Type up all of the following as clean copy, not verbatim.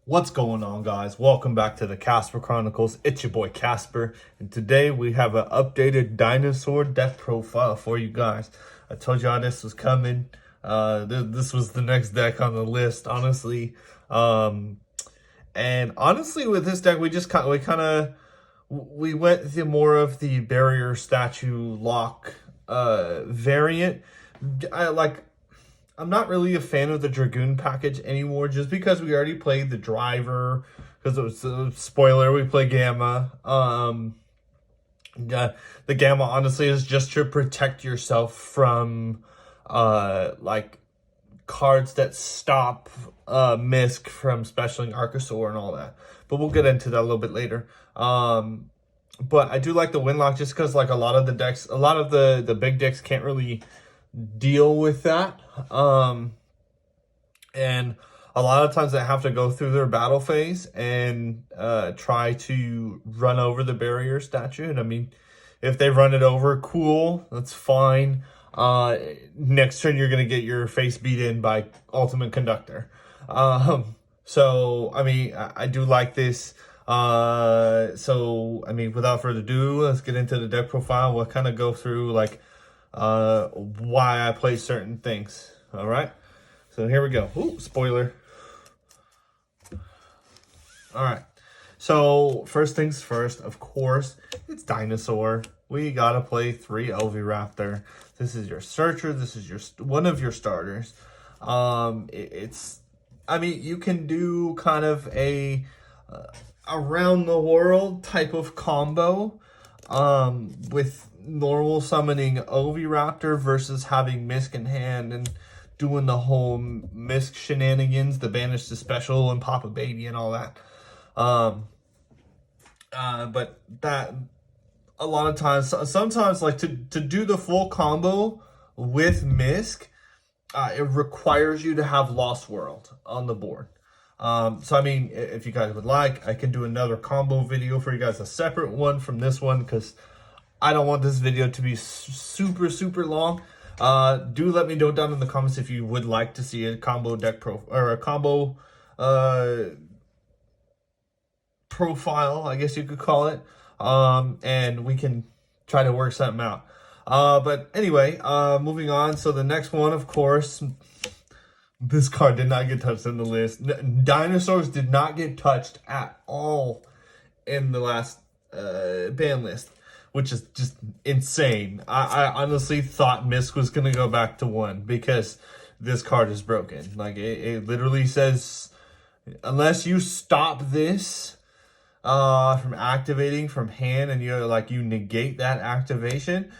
What's going on, guys? Welcome back to the Casper Chronicles. It's your boy Casper, and today we have an updated Dinosaur deck profile for you guys. I told y'all this was coming. This was the next deck on the list, honestly. And honestly, with this deck, we went the more of the barrier statue lock variant. I'm not really a fan of the Dragoon package anymore, just because we already played the driver. Because it was a spoiler, we play Gamma. The Gamma honestly is just to protect yourself from cards that stop Misk from specialing Archosaur and all that. But we'll get into that a little bit later. But I do like the Winlock just because like a lot of the big decks can't really deal with that. And a lot of times they have to go through their battle phase and try to run over the barrier statue. And I mean, if they run it over, cool, that's fine. Next turn you're gonna get your face beat in by Ultimate Conductor. So I mean, I do like this. So I mean, without further ado, let's get into the deck profile. We'll kind of go through like why I play certain things. All right, so here we go. Ooh, spoiler. All right, so first things first, of course, it's Dinosaur. We gotta play 3 Oviraptor. This is your searcher. This is your one of your starters. I mean, you can do kind of a around the world type of combo with normal summoning Oviraptor versus having Misk in hand and doing the whole Misk shenanigans, the banish the special and pop a baby and all that. But that a lot of times, sometimes like to do the full combo with Misk, it requires you to have Lost World on the board. So I mean, if you guys would like, I can do another combo video for you guys, a separate one from this one, because I don't want this video to be super long. Do let me know down in the comments if you would like to see a combo deck or a combo profile, I guess you could call it. And we can try to work something out. But anyway, moving on. So the next one, of course, this card did not get touched in the list. Dinosaurs did not get touched at all in the last ban list, which is just insane. I honestly thought Misk was going to go back to 1 because this card is broken. Like, it literally says, unless you stop this from activating from hand and you negate that activation,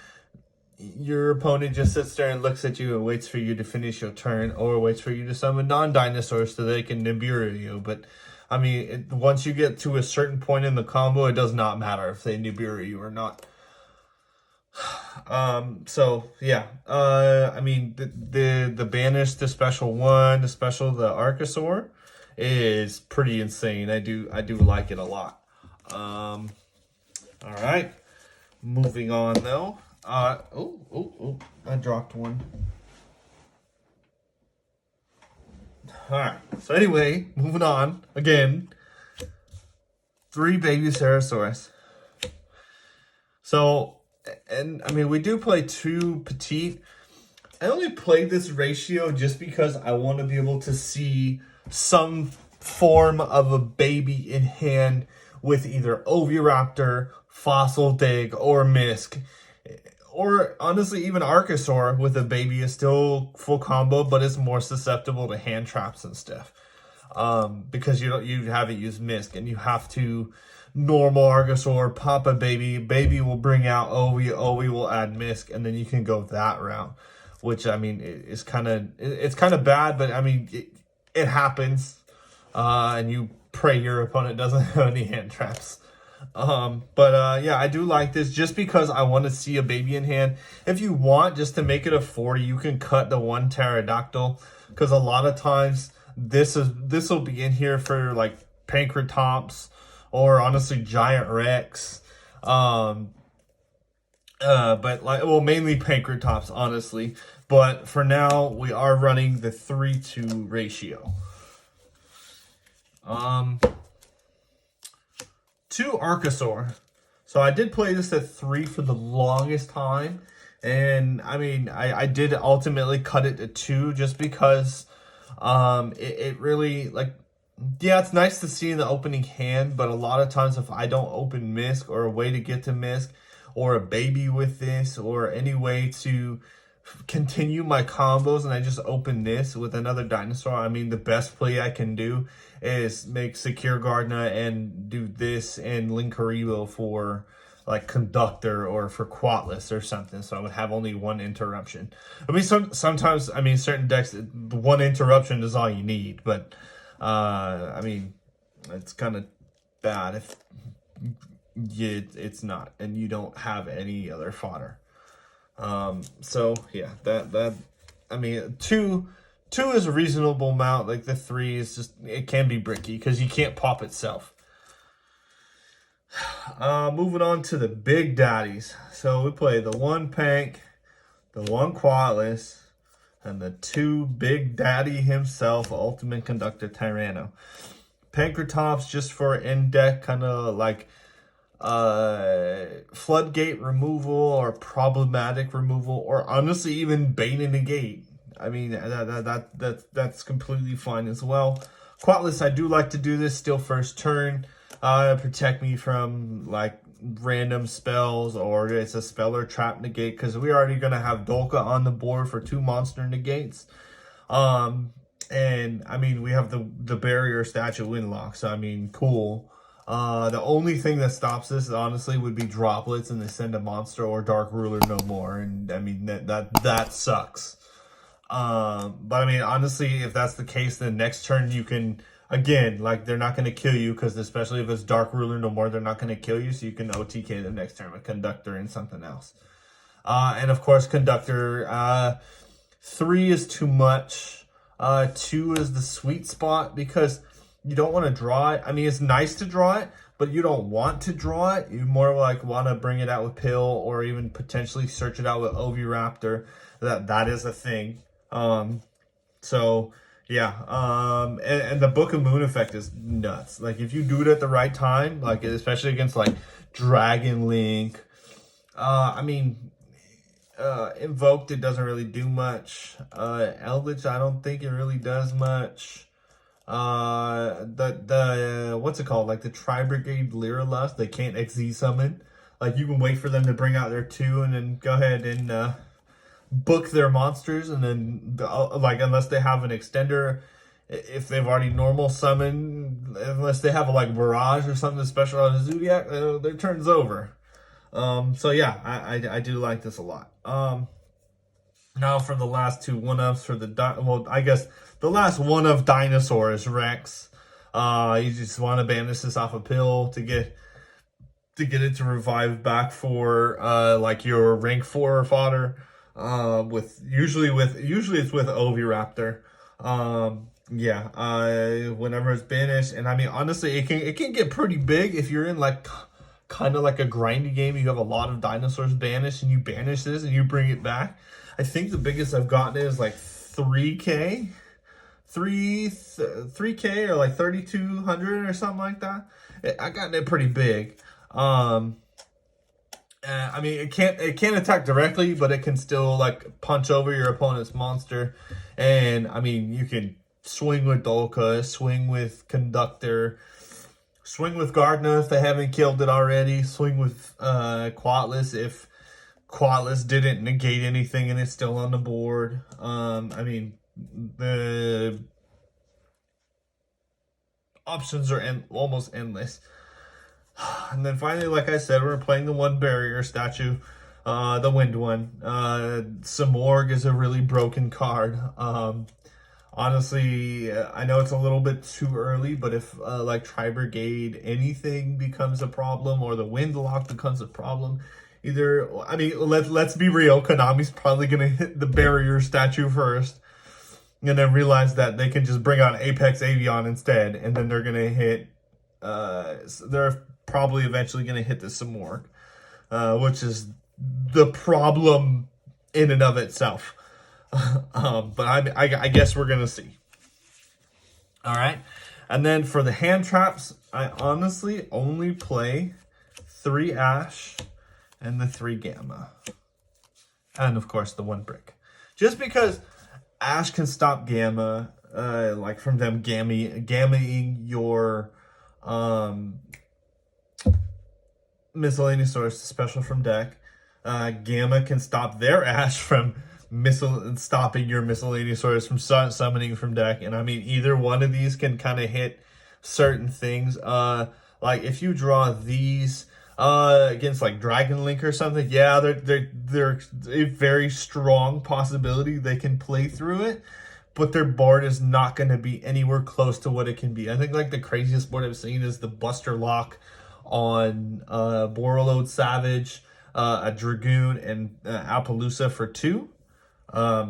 your opponent just sits there and looks at you and waits for you to finish your turn, or waits for you to summon non-dinosaurs so they can Nibiru you. But I mean, once you get to a certain point in the combo, it does not matter if they Nibiru you or not. So yeah, I mean, the banish, the special one, the Archosaur is pretty insane. I do like it a lot. All right, moving on though. Oh, I dropped one. All right, so anyway, moving on again. 3 baby Ceratosaurus. So, and I mean, we do play 2 petite. I only played this ratio just because I want to be able to see some form of a baby in hand with either Oviraptor, Fossil Dig, or Misk. Or honestly, even Archosaur with a baby is still full combo, but it's more susceptible to hand traps and stuff. Because you haven't used Misk, and you have to normal Archosaur, pop a baby. Baby will bring out Ovi. Ovi will add Misk, and then you can go that route. Which I mean, it's kind of bad, but I mean, it happens. And you pray your opponent doesn't have any hand traps. Yeah, I do like this just because I want to see a baby in hand. If you want just to make it a 40, you can cut the 1 pterodactyl, because a lot of times this will be in here for like Pancratops or honestly Giant Rex. But like, well, mainly Pancratops, honestly. But for now, we are running the 3-2 ratio. Um, 2 Archosaur. So I did play this at 3 for the longest time. And I mean, I did ultimately cut it to 2 just because it really, like, yeah, it's nice to see in the opening hand, but a lot of times if I don't open Misk or a way to get to Misk or a baby with this or any way to continue my combos and I just open this with another dinosaur, I mean, the best play I can do is make Secure Gardner and do this and Linkaribo for like Conductor or for Quatless or something, so I would have only 1 interruption. I mean, sometimes, I mean, certain decks, the 1 interruption is all you need, but I mean, it's kind of bad if it's not, and you don't have any other fodder. So yeah, that I mean, two is a reasonable amount. Like the 3 is just, it can be bricky because you can't pop itself. Moving on to the big daddies. So we play the 1 Pank, the 1 Quatless, and the 2 big daddy himself, Ultimate Conductor Tyranno. Pankratops just for in-deck kind of like floodgate removal or problematic removal, or honestly even bait and negate. I mean, that's completely fine as well. Quatless, I do like to do this still first turn. Protect me from like random spells, or it's a spell or trap negate, because we're already gonna have Dolka on the board for 2 monster negates. And I mean, we have the barrier statue Windlock, so I mean, cool. The only thing that stops this honestly would be droplets and they send a monster or Dark Ruler no more, and I mean that sucks. But I mean, honestly, if that's the case, then next turn you can, again, like, they're not going to kill you, because especially if it's Dark Ruler no more, they're not going to kill you, so you can OTK the next turn with Conductor and something else. And of course, Conductor, 3 is too much. 2 is the sweet spot, because you don't want to draw it. I mean, it's nice to draw it, but you don't want to draw it. You more like want to bring it out with Pill, or even potentially search it out with Oviraptor. That is a thing. So yeah, and the Book of Moon effect is nuts. Like, if you do it at the right time, like especially against like Dragon Link, I mean, Invoked, it doesn't really do much. Eldritch, I don't think it really does much. What's it called? Like the Tri-Brigade Lyralust, they can't XZ summon. Like, you can wait for them to bring out their 2 and then go ahead and book their monsters, and then like, unless they have an extender, if they've already normal summoned, unless they have a like Barrage or something special on the Zodiac, their turn's over. So yeah, I do like this a lot. Now for the last 2 1-ups for well, I guess the last one of Dinosaur is Rex. You just want to banish this off a Pill to get it to revive back for like your rank 4 fodder. Usually it's with Oviraptor. Whenever it's banished, and I mean, honestly, it can get pretty big if you're in like kind of like a grindy game. You have a lot of dinosaurs banished, and you banish this and you bring it back. I think the biggest I've gotten is like 3K, 3K or like 3,200 or something like that. I gotten it pretty big. I mean, it can't attack directly, but it can still like punch over your opponent's monster. And I mean, you can swing with Dolka, swing with Conductor, swing with Gardner if they haven't killed it already, swing with Quatless if Quatless didn't negate anything and it's still on the board. I mean, the options are almost endless. And then finally, like I said, we're playing the 1 barrier statue, the wind one. Samorg is a really broken card. Honestly, I know it's a little bit too early, but if like Tri-Brigade anything becomes a problem, or the Windlock becomes a problem, either, I mean, let's be real, Konami's probably gonna hit the barrier statue first, and then realize that they can just bring out Apex Avion instead, and then they're gonna hit they're probably eventually going to hit the Samorg, which is the problem in and of itself. But I guess we're going to see. All right. And then for the hand traps, I honestly only play 3 Ash and the 3 Gamma. And of course the 1 Brick. Just because Ash can stop Gamma, like from them gammaing your miscellaneous source special from deck. Gamma can stop their Ash from stopping your miscellaneous source from summoning from deck. And I mean, either one of these can kind of hit certain things. Like if you draw these against like Dragon Link or something, yeah, they're a very strong possibility they can play through it, but their board is not going to be anywhere close to what it can be. I think like the craziest board I've seen is the Buster Lock on Borreload Savage, a Dragoon, and Appaloosa for 2.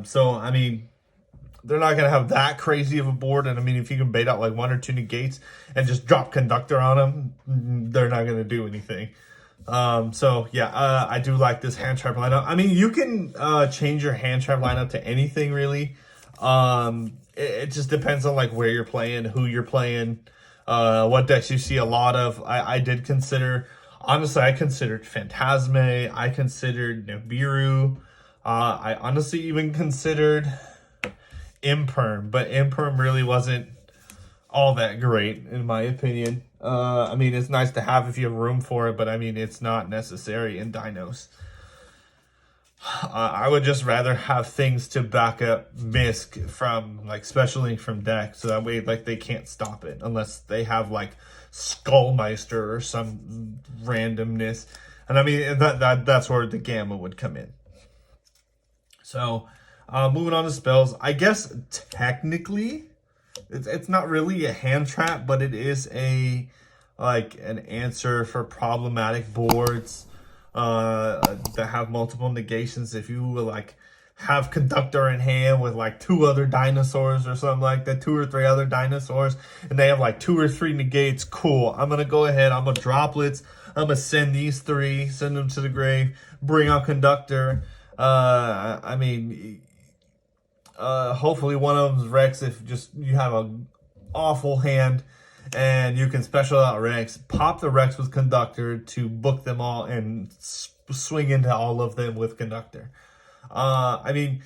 So I mean, they're not going to have that crazy of a board. And I mean, if you can bait out like 1 or 2 negates and just drop Conductor on them, they're not going to do anything. So yeah, I do like this hand trap lineup. I mean, you can change your hand trap lineup to anything really. It just depends on like where you're playing, who you're playing, what decks you see a lot of. I did consider, honestly, I considered Phantasme. I considered Nibiru. I honestly even considered Imperm, but Imperm really wasn't all that great in my opinion. I mean, it's nice to have if you have room for it, but I mean, it's not necessary in Dinos. I would just rather have things to back up Misk from like specially from deck, so that way like they can't stop it unless they have like Skullmeister or some randomness. And I mean that's where the Gamma would come in. So moving on to spells, I guess technically it's not really a hand trap, but it is a like an answer for problematic boards that have multiple negations. If you like have Conductor in hand with like 2 other dinosaurs or something like that, 2 or 3 other dinosaurs, and they have like 2 or 3 negates, cool. I'm gonna go ahead, I'm gonna droplets, I'm gonna send these 3, send them to the grave, bring out Conductor. I mean, hopefully one of them's Rex if just you have a awful hand, and you can special out Rex, pop the Rex with Conductor to book them all and swing into all of them with Conductor. I mean,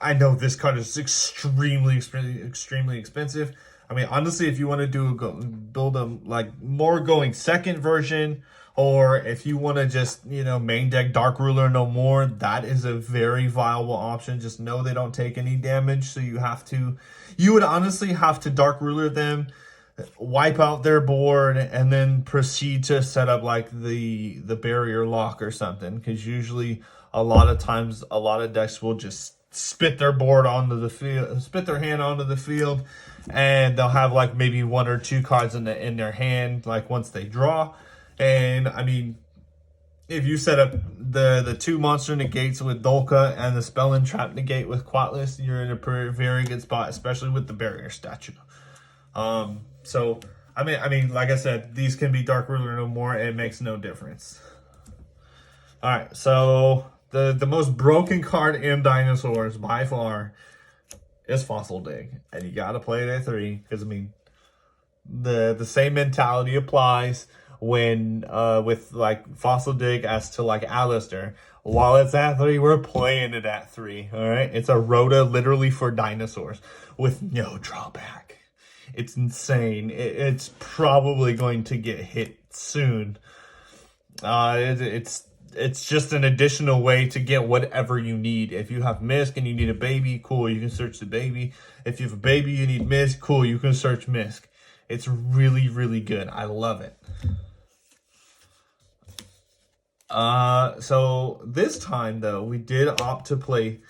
I know this card is extremely expensive. I mean, honestly, if you want to build a like more going second version, or if you want to just, you know, main deck Dark Ruler no more, that is a very viable option. Just know they don't take any damage, so you would honestly have to Dark Ruler them, wipe out their board, and then proceed to set up like the barrier lock or something, because usually a lot of times a lot of decks will just spit their board onto the field, spit their hand onto the field, and they'll have like maybe 1 or 2 cards in their hand like once they draw. And I mean, if you set up the 2 monster negates with Dolka and the spell and trap negate with Quatless, you're in a very good spot, especially with the barrier statue. So I mean, like I said, these can be Dark Ruler no more. It makes no difference. All right, so the most broken card in Dinosaurs by far is Fossil Dig, and you got to play it at 3 because I mean, the same mentality applies when with like Fossil Dig as to like Alistair. While it's at 3, we're playing it at 3. All right, it's a Rhoda literally for Dinosaurs with no drawback. It's insane. It's probably going to get hit soon. It's just an additional way to get whatever you need. If you have Misk and you need a baby, cool, you can search the baby. If you have a baby, you need Misk, cool, you can search Misk. It's really, really good. I love it. So this time though, we did opt to play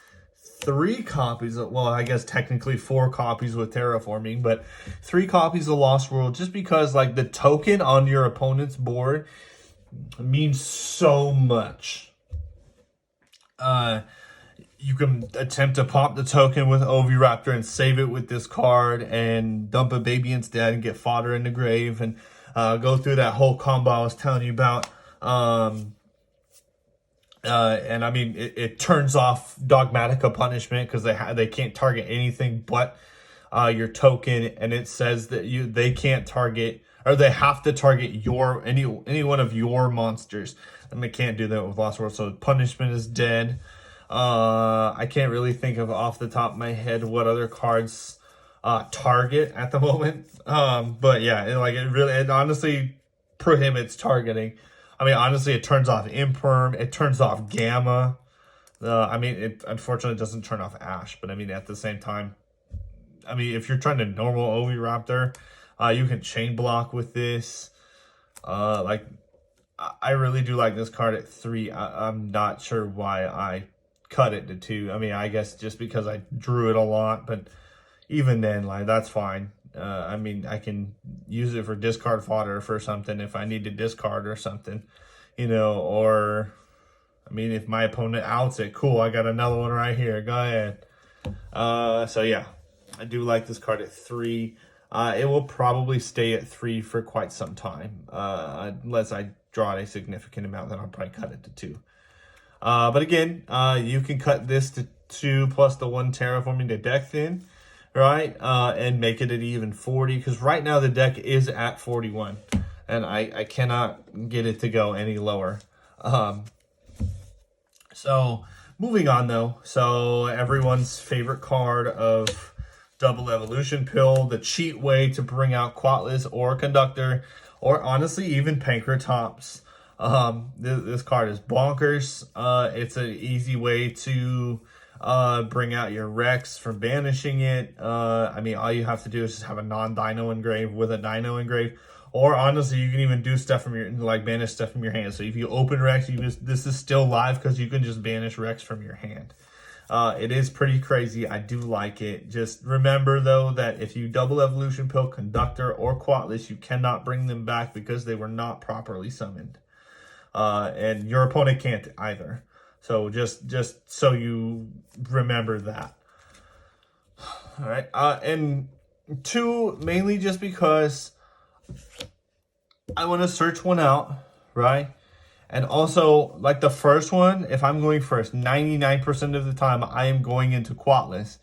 3 copies of, well, I guess technically 4 copies with terraforming, but 3 copies of Lost World, just because like the token on your opponent's board means so much. You can attempt to pop the token with Oviraptor and save it with this card and dump a baby instead and get fodder in the grave and go through that whole combo I was telling you about. And I mean, it turns off Dogmatica punishment because they can't target anything but your token, and it says that they can't target, or they have to target any one of your monsters, and they can't do that with Lost World. So punishment is dead. I can't really think of off the top of my head what other cards target at the moment. But yeah, it honestly prohibits targeting. I mean, honestly, it turns off Imperm, it turns off Gamma. I mean, it unfortunately doesn't turn off Ash, but I mean, at the same time, I mean, if you're trying to normal Oviraptor, you can chain block with this. Like, I really do like this card at 3. I'm not sure why I cut it to 2. I mean, I guess just because I drew it a lot, but even then, like, that's fine. I mean, I can use it for discard fodder for something if I need to discard or something, or, I mean, if my opponent outs it, cool, I got another one right here. Go ahead. So yeah, I do like this card at 3. It will probably stay at 3 for quite some time, unless I draw a significant amount, then I'll probably cut it to 2. But again, you can cut this to 2 plus the 1 terraforming the deck thin, right? And make it at even 40, because right now the deck is at 41, and I cannot get it to go any lower. So moving on though, so everyone's favorite card of Double Evolution Pill, the cheat way to bring out Quatless or Conductor, or honestly even Pankratops. This card is bonkers. It's an easy way to bring out your Rex from banishing it. I mean, all you have to do is just have a non-Dino engrave with a Dino engrave. Or honestly, you can even do stuff from your, like, banish stuff from your hand. So if you open Rex, this is still live because you can just banish Rex from your hand. It is pretty crazy. I do like it. Just remember though that if you Double Evolution Pill Conductor or Quatless, you cannot bring them back because they were not properly summoned. And your opponent can't either. So just so you remember that. All right. And 2, mainly just because I want to search one out, right? And also, like the first one, if I'm going first, 99% of the time, I am going into Quatless,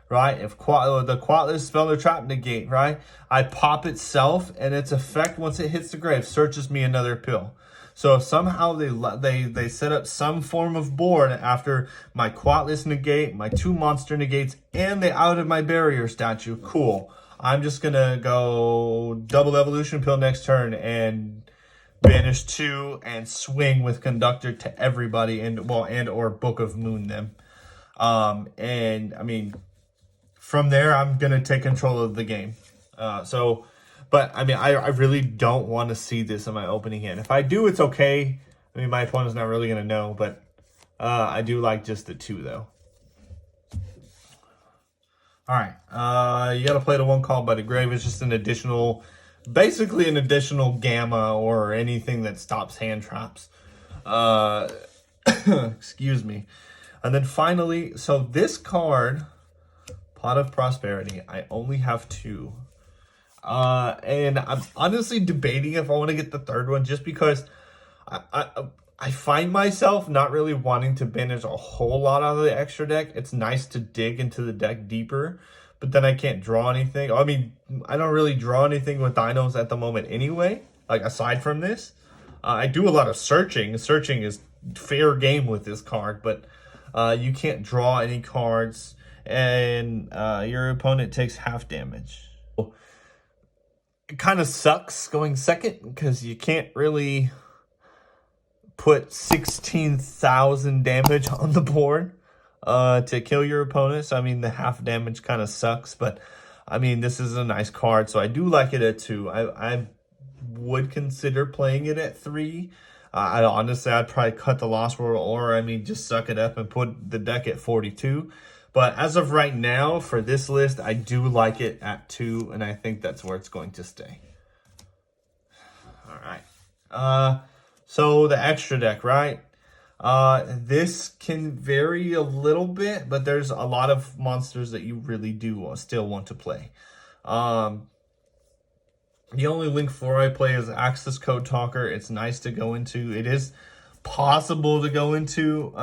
right? If the Quatless spell or trap negate, right? I pop itself, and its effect, once it hits the grave, searches me another pill. So if somehow they set up some form of board after my Quatless negate, my 2 monster negates, and they outed my barrier statue, cool. I'm just going to go Double Evolution Pill next turn and banish 2 and swing with Conductor to everybody and or Book of Moon them. And I mean, from there, I'm going to take control of the game. But I mean, I really don't want to see this in my opening hand. If I do, it's okay. I mean, my opponent's not really going to know, but I do like just the 2 though. All right, you got to play the 1 called by the grave. It's just an additional, basically an additional Gamma or anything that stops hand traps. Excuse me. And then finally, so this card, Pot of Prosperity, I only have 2. And I'm honestly debating if I want to get the 3rd one, just because I find myself not really wanting to banish a whole lot out of the extra deck. It's nice to dig into the deck deeper, but then I can't draw anything. I mean, I don't really draw anything with dinos at the moment anyway, like aside from this. I do a lot of searching. Searching is fair game with this card, but you can't draw any cards, and your opponent takes half damage. It kind of sucks going second because you can't really put 16,000 damage on the board to kill your opponent. So, I mean, the half damage kind of sucks. But, I mean, this is a nice card. So, I do like it at 2. I would consider playing it at 3. Honestly, I'd probably cut the Lost World, or, I mean, just suck it up and put the deck at 42. But as of right now, for this list, I do like it at 2. And I think that's where it's going to stay. All right. So the extra deck, right? This can vary a little bit, but there's a lot of monsters that you really do still want to play. The only Link 4 I play is Access Code Talker. It's nice to go into. It is possible to go into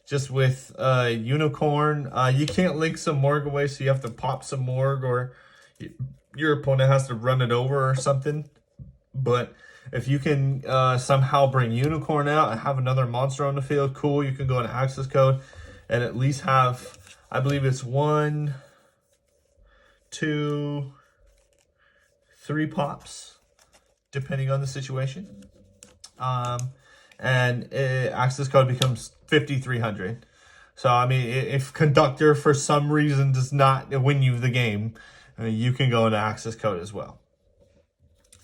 just with Unicorn. You can't link some Morg away, so you have to pop some Morg, or your opponent has to run it over or something. But if you can somehow bring Unicorn out and have another monster on the field, cool. You can go into access code and at least have, I believe it's 1, 2, 3 pops, depending on the situation. And access code becomes 5,300. So, I mean, if Conductor for some reason does not win you the game, you can go into access code as well.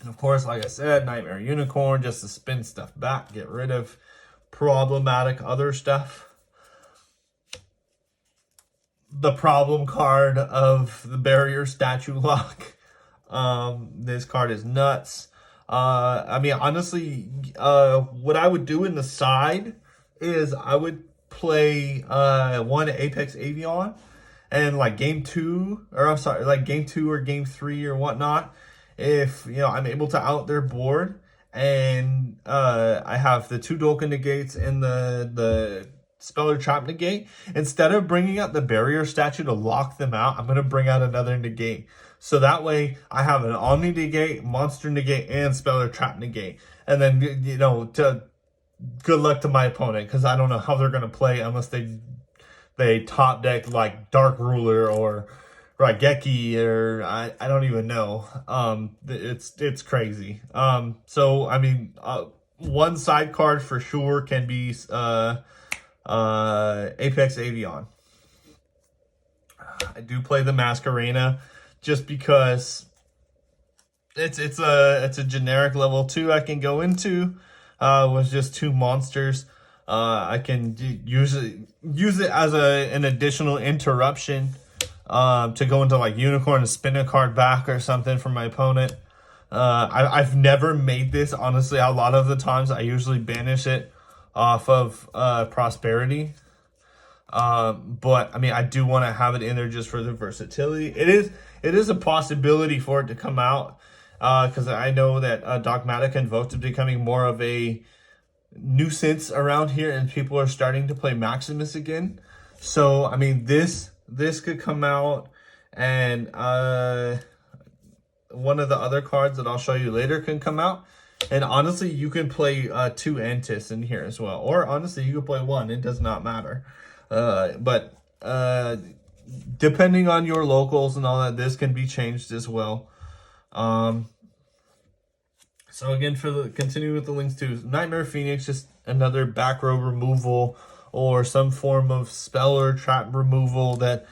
And of course, like I said, Nightmare Unicorn, just to spin stuff back, get rid of problematic other stuff. The problem card of the Barrier Statue Lock. This card is nuts. I mean, honestly, what I would do in the side is I would play 1 Apex Avion, and like game 2 or game 3 or whatnot, if I'm able to out their board, and I have the 2 Dolken negates and the Speller Trap negate, instead of bringing out the Barrier Statue to lock them out, I'm going to bring out another negate. So that way I have an Omni negate, Monster negate, and Speller Trap negate. And then, good luck to my opponent, because I don't know how they're going to play unless they top deck like Dark Ruler or Raigeki, or I don't even know. It's crazy. So I mean, one side card for sure can be Apex Avion. I do play the Masquerena just because it's a generic level 2 I can go into with just 2 monsters. I can use it as an additional interruption to go into like Unicorn and spin a card back or something from my opponent. I've never made this, honestly. A lot of the times I usually banish it off of Prosperity. But I mean, I do want to have it in there just for the versatility. It is a possibility for it to come out, because I know that Dogmatic and Votive becoming more of a nuisance around here, and people are starting to play Maximus again. So I mean, this could come out, and one of the other cards that I'll show you later can come out. And honestly, you can play 2 Entis in here as well, or honestly, you can play 1. It does not matter. But depending on your locals and all that, this can be changed as well. So again, continue with the links to Nightmare Phoenix, just another back row removal or some form of spell or trap removal that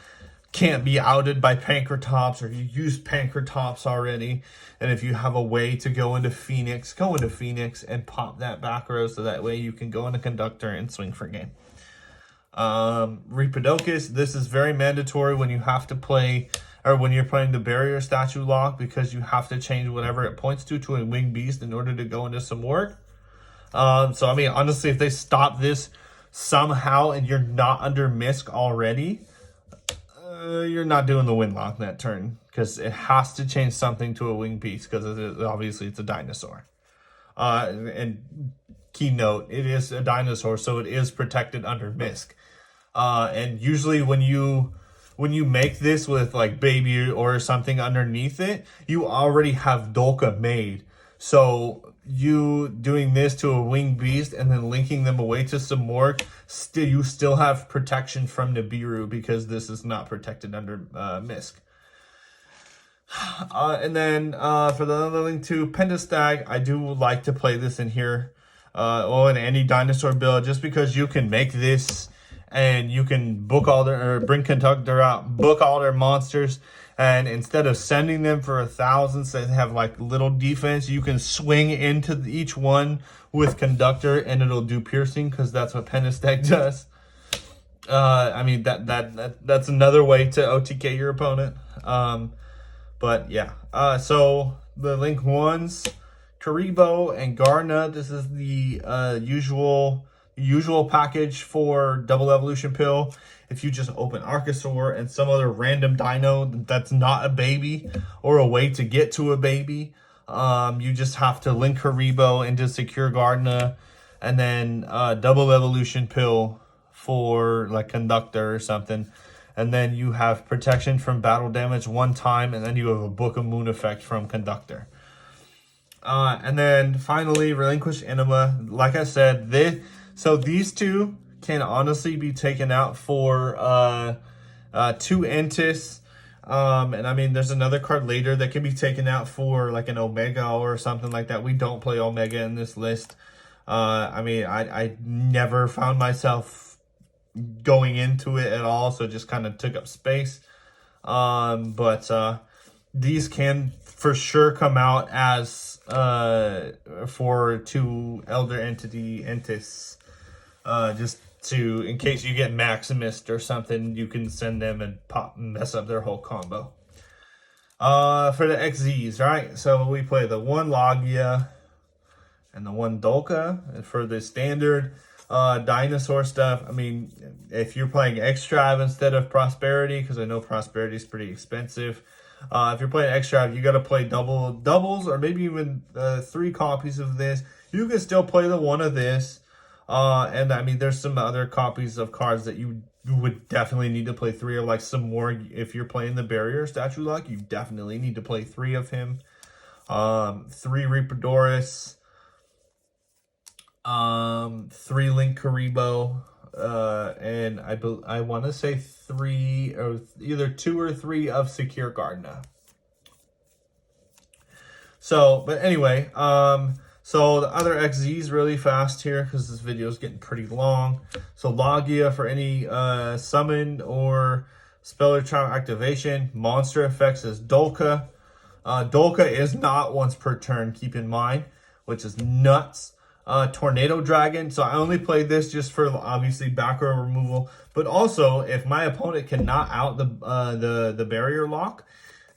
can't be outed by Pankratops, or you used Pankratops already. And if you have a way to go into Phoenix and pop that back row, so that way you can go into Conductor and swing for game. Repidocus, this is very mandatory when you have to play, or when you're playing the Barrier Statue Lock, because you have to change whatever it points to a Winged Beast in order to go into some work. So I mean, honestly, if they stop this somehow and you're not under Misk already, you're not doing the Windlock that turn, because it has to change something to a Winged Beast, because obviously it's a Dinosaur. And keynote, it is a Dinosaur, so it is protected under Misk. And usually when you make this with like Baby or something underneath it, you already have Dolka made. So you doing this to a Winged Beast and then linking them away to some more, you still have protection from Nibiru, because this is not protected under Misk. And then for the other link to Pentastag, I do like to play this in here, in any Dinosaur build, just because you can make this and you can bring Conductor out, book all their monsters, and instead of sending them for 1,000, so they have like little defense, you can swing into each one with Conductor and it'll do piercing, because that's what Pentastag does. I mean, that's another way to OTK your opponent. But yeah, so the link ones, Karibo and Garna. This is the usual package for Double Evolution Pill. If you just open Archosaur and some other random dino that's not a baby, or a way to get to a baby, you just have to link Karibo into Secure Gardener, and then Double Evolution Pill for like Conductor or something. And then you have protection from battle damage 1 time, and then you have a Book of Moon effect from Conductor. And then finally, Relinquish Enema. Like I said, so these two can honestly be taken out for 2 Entis. And I mean, there's another card later that can be taken out for like an Omega or something like that. We don't play Omega in this list. I mean, I never found myself going into it at all, so it just kind of took up space. But these can for sure come out as for 2 Elder Entity Entis, just to, in case you get Maximist or something, you can send them and mess up their whole combo. For the XZs, right? So we play the 1 Logia and the 1 Dolka. And for the standard Dinosaur stuff, I mean, if you're playing Extrav instead of Prosperity, because I know Prosperity is pretty expensive. If you're playing Extrav, you got to play doubles or maybe even 3 copies of this. You can still play the 1 of this. And I mean, there's some other copies of cards that you would definitely need to play 3 of, like some more. If you're playing the Barrier Statue Lock, you definitely need to play 3 of him. 3 Reaperdoris, 3 Link Karibo, and I want to say 3 or either 2 or 3 of Secure Gardena. So, but anyway, so the other XZs really fast here because this video is getting pretty long. So Logia for any summon or spell or trial activation. Monster effects is Dolka. Dolka is not once per turn, keep in mind, which is nuts. Tornado Dragon. So I only played this just for obviously back row removal, but also if my opponent can knock out the barrier lock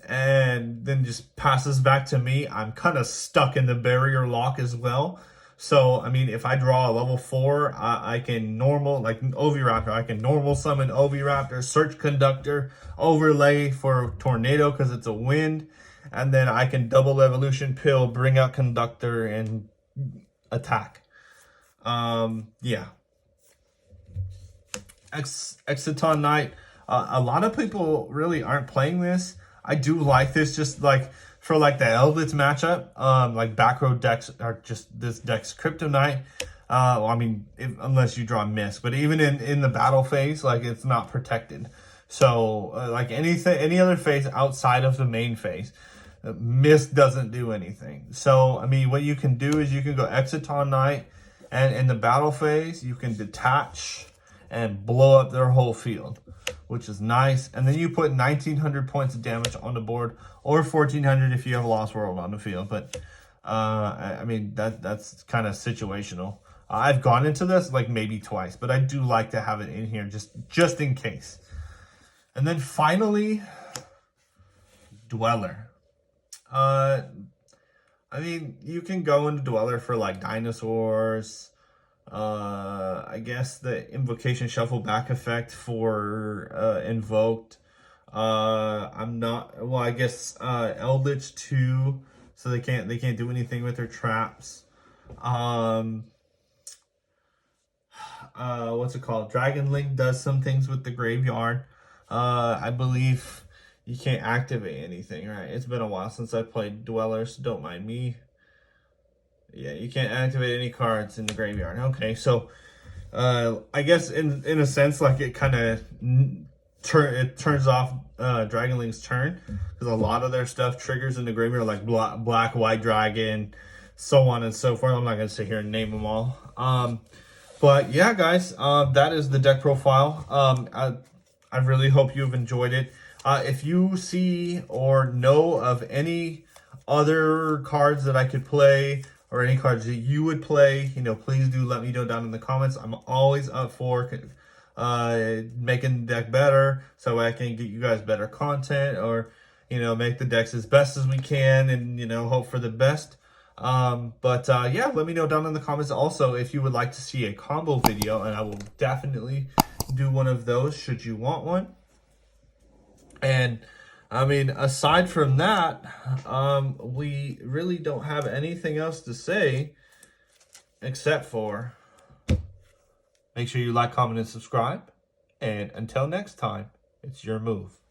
and then just passes back to me, I'm kind of stuck in the barrier lock as well. So I mean, if I draw a level 4, I can normal, like Oviraptor, I can normal summon Oviraptor, search Conductor, overlay for Tornado because it's a wind, and then I can double evolution pill, bring out Conductor, and attack. Yeah. Exciton Knight. A lot of people really aren't playing this. I do like this, just like for like the Eldritch matchup. Like back row decks are just this deck's Kryptonite. Well, I mean, unless you draw Mist, but even in the battle phase, like it's not protected. So like any other phase outside of the main phase, Mist doesn't do anything. So I mean, what you can do is you can go Exciton Knight, and in the battle phase you can detach and blow up their whole field, which is nice. And then you put 1,900 points of damage on the board, or 1,400 if you have Lost World on the field. But I mean, that's kind of situational. I've gone into this like maybe twice, but I do like to have it in here just in case. And then finally, Dweller. I mean, you can go into Dweller for like Dinosaurs. I guess the Invocation Shuffle Back effect for Invoked. I'm not, well, I guess Eldritch 2, so they can't do anything with their traps. What's it called? Dragon Link does some things with the graveyard. I believe you can't activate anything, right? It's been a while since I played Dweller, so don't mind me. Yeah, you can't activate any cards in the graveyard. Okay, so I guess in a sense, like it kind of turns off Dragon Link's turn, because a lot of their stuff triggers in the graveyard, like black, white dragon, so on and so forth. I'm not gonna sit here and name them all. But yeah, guys, that is the deck profile. I really hope you've enjoyed it. If you see or know of any other cards that I could play, or any cards that you would play, you know, please do let me know down in the comments. I'm always up for making the deck better, so I can get you guys better content, or, you know, make the decks as best as we can, and, you know, hope for the best. Yeah, let me know down in the comments also if you would like to see a combo video, and I will definitely do one of those should you want one. And I mean, aside from that, we really don't have anything else to say except for Make sure you like, comment, and subscribe. And until next time, it's your move.